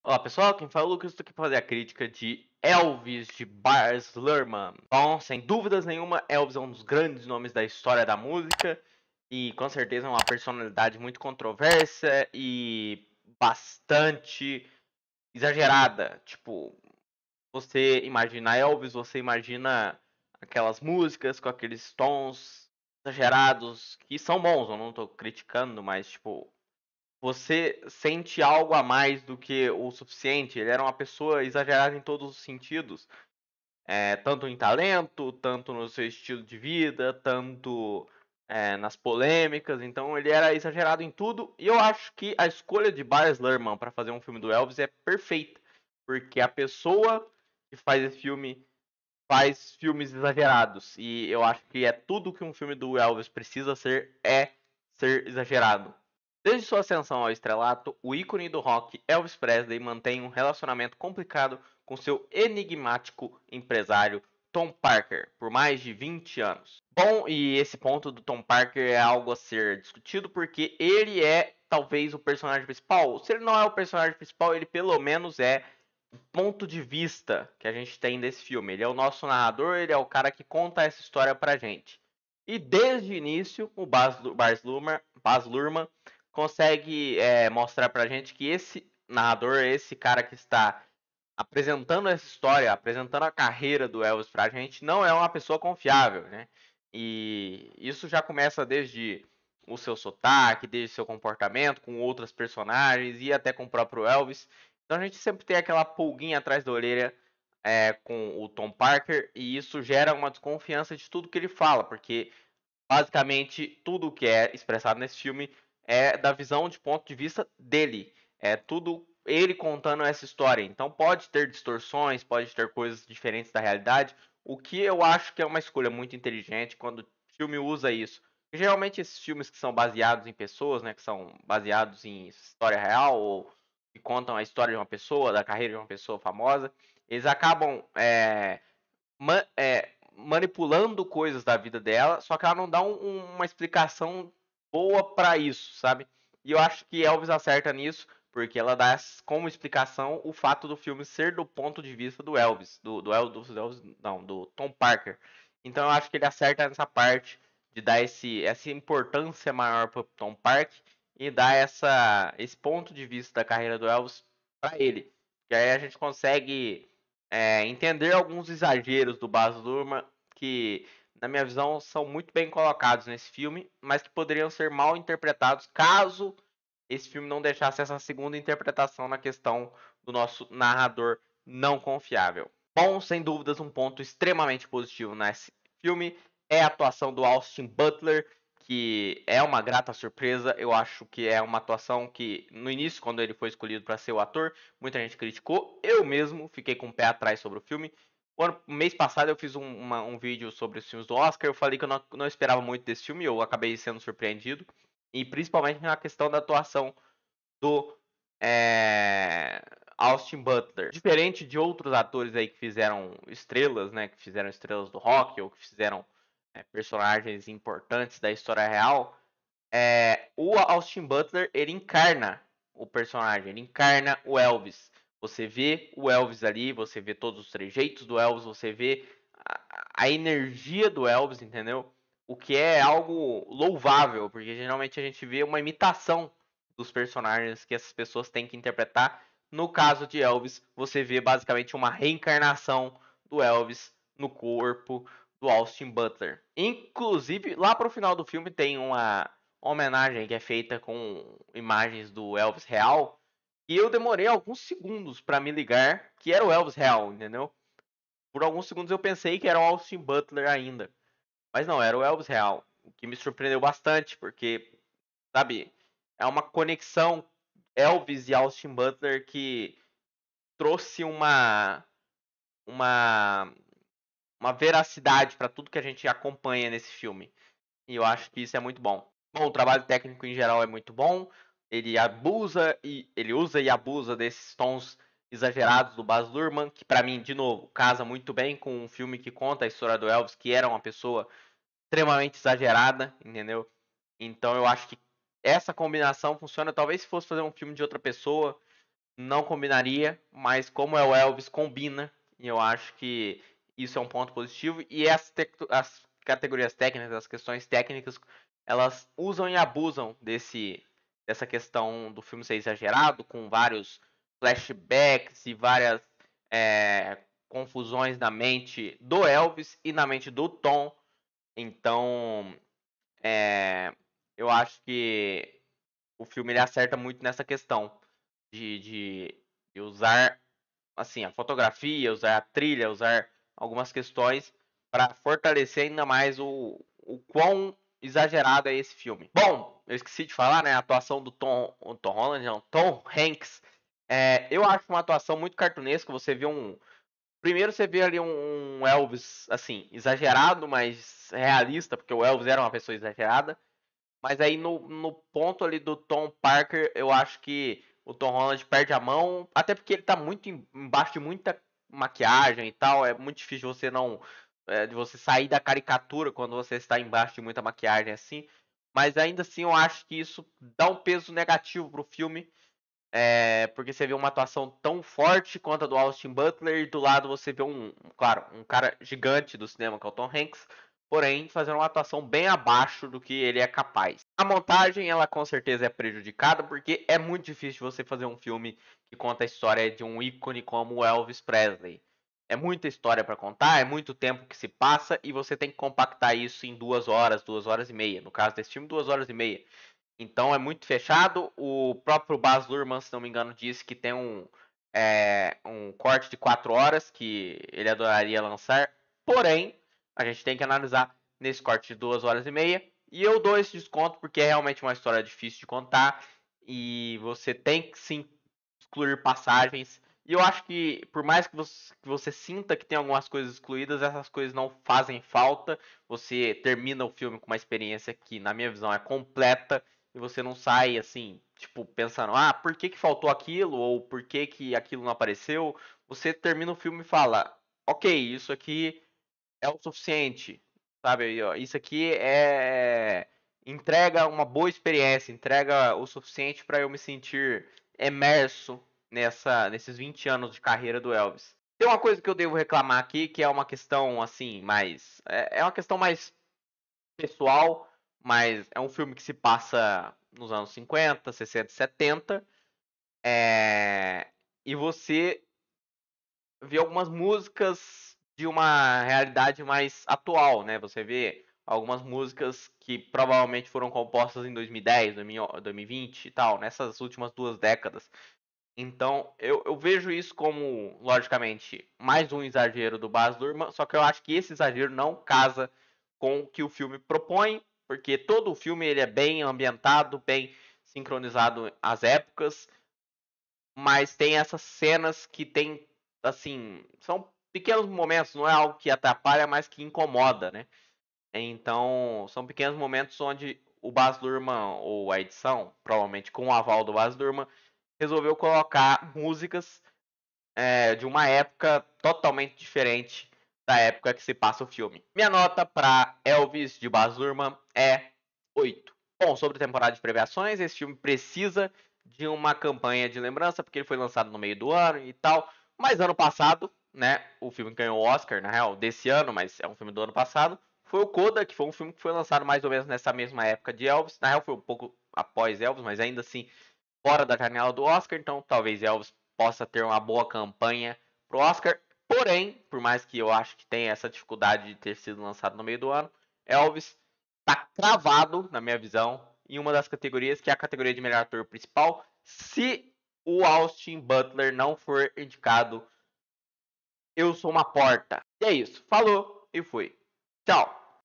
Olá pessoal, quem fala é o Lucas, estou aqui para fazer a crítica de Elvis de Baz Luhrmann. Bom, sem dúvidas nenhuma, Elvis é um dos grandes nomes da história da música e com certeza é uma personalidade muito controversa e bastante exagerada. Tipo, você imagina Elvis, você imagina aquelas músicas com aqueles tons exagerados que são bons, eu não estou criticando, mas tipo, você sente algo a mais do que o suficiente. Ele era uma pessoa exagerada em todos os sentidos, tanto em talento, tanto no seu estilo de vida, tanto nas polêmicas. Então ele era exagerado em tudo. E eu acho que a escolha de Baz Luhrmann para fazer um filme do Elvis é perfeita, porque a pessoa que faz esse filme faz filmes exagerados. E eu acho que é tudo que um filme do Elvis precisa ser, é ser exagerado. Desde sua ascensão ao estrelato, o ícone do rock Elvis Presley mantém um relacionamento complicado com seu enigmático empresário Tom Parker por mais de 20 anos. Bom, e esse ponto do Tom Parker é algo a ser discutido porque ele é talvez o personagem principal. Se ele não é o personagem principal, ele pelo menos é o ponto de vista que a gente tem desse filme. Ele é o nosso narrador, ele é o cara que conta essa história pra gente. E desde o início, o Baz Luhrmann consegue mostrar pra gente que esse narrador, esse cara que está apresentando essa história, apresentando a carreira do Elvis pra gente, não é uma pessoa confiável, né? E isso já começa desde o seu sotaque, desde o seu comportamento com outras personagens e até com o próprio Elvis. Então a gente sempre tem aquela pulguinha atrás da orelha com o Tom Parker e isso gera uma desconfiança de tudo que ele fala, porque basicamente tudo que é expressado nesse filme é da visão de ponto de vista dele. É tudo ele contando essa história. Então pode ter distorções, pode ter coisas diferentes da realidade, o que eu acho que é uma escolha muito inteligente quando o filme usa isso. Geralmente esses filmes que são baseados em pessoas, né, que são baseados em história real ou que contam a história de uma pessoa, da carreira de uma pessoa famosa, eles acabam manipulando coisas da vida dela, só que ela não dá uma explicação boa pra isso, sabe? E eu acho que Elvis acerta nisso, porque ela dá como explicação o fato do filme ser do ponto de vista do Elvis, Elvis, não, do Tom Parker. Então eu acho que ele acerta nessa parte de dar essa importância maior pro Tom Parker e dar esse ponto de vista da carreira do Elvis pra ele. Que aí a gente consegue entender alguns exageros do Baz Luhrmann que, na minha visão, são muito bem colocados nesse filme, mas que poderiam ser mal interpretados caso esse filme não deixasse essa segunda interpretação na questão do nosso narrador não confiável. Bom, sem dúvidas, um ponto extremamente positivo nesse filme é a atuação do Austin Butler, que é uma grata surpresa. Eu acho que é uma atuação que, no início, quando ele foi escolhido para ser o ator, muita gente criticou. Eu mesmo fiquei com o pé atrás sobre o filme. Mês passado eu fiz um vídeo sobre os filmes do Oscar. Eu falei que eu não esperava muito desse filme, eu acabei sendo surpreendido. E principalmente na questão da atuação do Austin Butler. Diferente de outros atores aí que fizeram estrelas, né? Que fizeram estrelas do rock ou que fizeram personagens importantes da história real. O Austin Butler, ele encarna o personagem, ele encarna o Elvis. Você vê o Elvis ali, você vê todos os trejeitos do Elvis, você vê a energia do Elvis, entendeu? O que é algo louvável, porque geralmente a gente vê uma imitação dos personagens que essas pessoas têm que interpretar. No caso de Elvis, você vê basicamente uma reencarnação do Elvis no corpo do Austin Butler. Inclusive, lá pro final do filme tem uma homenagem que é feita com imagens do Elvis real. E eu demorei alguns segundos para me ligar que era o Elvis real, entendeu? Por alguns segundos eu pensei que era o Austin Butler ainda. Mas não, era o Elvis real. O que me surpreendeu bastante, porque, sabe, é uma conexão Elvis e Austin Butler que trouxe uma, uma veracidade para tudo que a gente acompanha nesse filme. E eu acho que isso é muito bom. Bom, o trabalho técnico em geral é muito bom. Ele usa e abusa desses tons exagerados do Baz Luhrmann, que para mim, de novo, casa muito bem com um filme que conta a história do Elvis, que era uma pessoa extremamente exagerada, entendeu? Então eu acho que essa combinação funciona. Talvez se fosse fazer um filme de outra pessoa, não combinaria, mas como é o Elvis, combina. E eu acho que isso é um ponto positivo. E as categorias técnicas, as questões técnicas, elas usam e abusam dessa questão do filme ser exagerado, com vários flashbacks e várias é, confusões na mente do Elvis e na mente do Tom. Então, é, eu acho que o filme ele acerta muito nessa questão de, de, de usar assim a fotografia, usar a trilha, usar algumas questões para fortalecer ainda mais o quão exagerado é esse filme. Bom, eu esqueci de falar, né? A atuação do Tom Holland, não, Tom Hanks. Eu acho uma atuação muito cartunesca. Você vê primeiro você vê ali um Elvis assim exagerado, mas realista, porque o Elvis era uma pessoa exagerada. Mas aí no ponto ali do Tom Parker, eu acho que o Tom Holland perde a mão, até porque ele tá muito embaixo de muita maquiagem e tal, é muito difícil você não de você sair da caricatura quando você está embaixo de muita maquiagem assim. Mas ainda assim eu acho que isso dá um peso negativo pro filme, porque você vê uma atuação tão forte quanto a do Austin Butler e do lado você vê claro, um cara gigante do cinema que é o Tom Hanks, porém fazendo uma atuação bem abaixo do que ele é capaz. A montagem, ela com certeza é prejudicada porque é muito difícil você fazer um filme que conta a história de um ícone como o Elvis Presley. É muita história para contar, é muito tempo que se passa e você tem que compactar isso em 2 horas, 2 horas e meia. No caso desse filme, 2 horas e meia. Então é muito fechado. O próprio Baz Luhrmann, se não me engano, disse que tem um corte de 4 horas que ele adoraria lançar. Porém, a gente tem que analisar nesse corte de 2 horas e meia. E eu dou esse desconto porque é realmente uma história difícil de contar. E você tem que sim excluir passagens. E eu acho que, por mais que você sinta que tem algumas coisas excluídas, essas coisas não fazem falta. Você termina o filme com uma experiência que, na minha visão, é completa e você não sai assim, tipo, pensando, por que que faltou aquilo? Ou por que que aquilo não apareceu? Você termina o filme e fala, ok, isso aqui é o suficiente, sabe? Isso aqui entrega uma boa experiência, entrega o suficiente para eu me sentir imerso nesses 20 anos de carreira do Elvis. Tem uma coisa que eu devo reclamar aqui, que é uma questão assim, mais é uma questão mais pessoal, mas é um filme que se passa nos anos 50, 60, 70. E você vê algumas músicas de uma realidade mais atual, né? Você vê algumas músicas que provavelmente foram compostas em 2010, 2020 e tal, nessas últimas 2 décadas. Então, eu vejo isso como, logicamente, mais um exagero do Baz Luhrmann, só que eu acho que esse exagero não casa com o que o filme propõe, porque todo o filme ele é bem ambientado, bem sincronizado às épocas, mas tem essas cenas que tem, assim, são pequenos momentos, não é algo que atrapalha, mas que incomoda, né? Então, são pequenos momentos onde o Baz Luhrmann, ou a edição, provavelmente com o aval do Baz Luhrmann, resolveu colocar músicas de uma época totalmente diferente da época que se passa o filme. Minha nota para Elvis de Baz Luhrmann é 8. Bom, sobre temporada de premiações, esse filme precisa de uma campanha de lembrança, porque ele foi lançado no meio do ano e tal. Mas ano passado, né, o filme ganhou o Oscar, na real, desse ano, mas é um filme do ano passado, foi o Coda, que foi um filme que foi lançado mais ou menos nessa mesma época de Elvis. Na real, foi um pouco após Elvis, mas ainda assim fora da janela do Oscar, então talvez Elvis possa ter uma boa campanha pro Oscar. Porém, por mais que eu acho que tenha essa dificuldade de ter sido lançado no meio do ano, Elvis está cravado, na minha visão, em uma das categorias, que é a categoria de melhor ator principal, se o Austin Butler não for indicado. Eu sou uma porta. E é isso. Falou e fui. Tchau.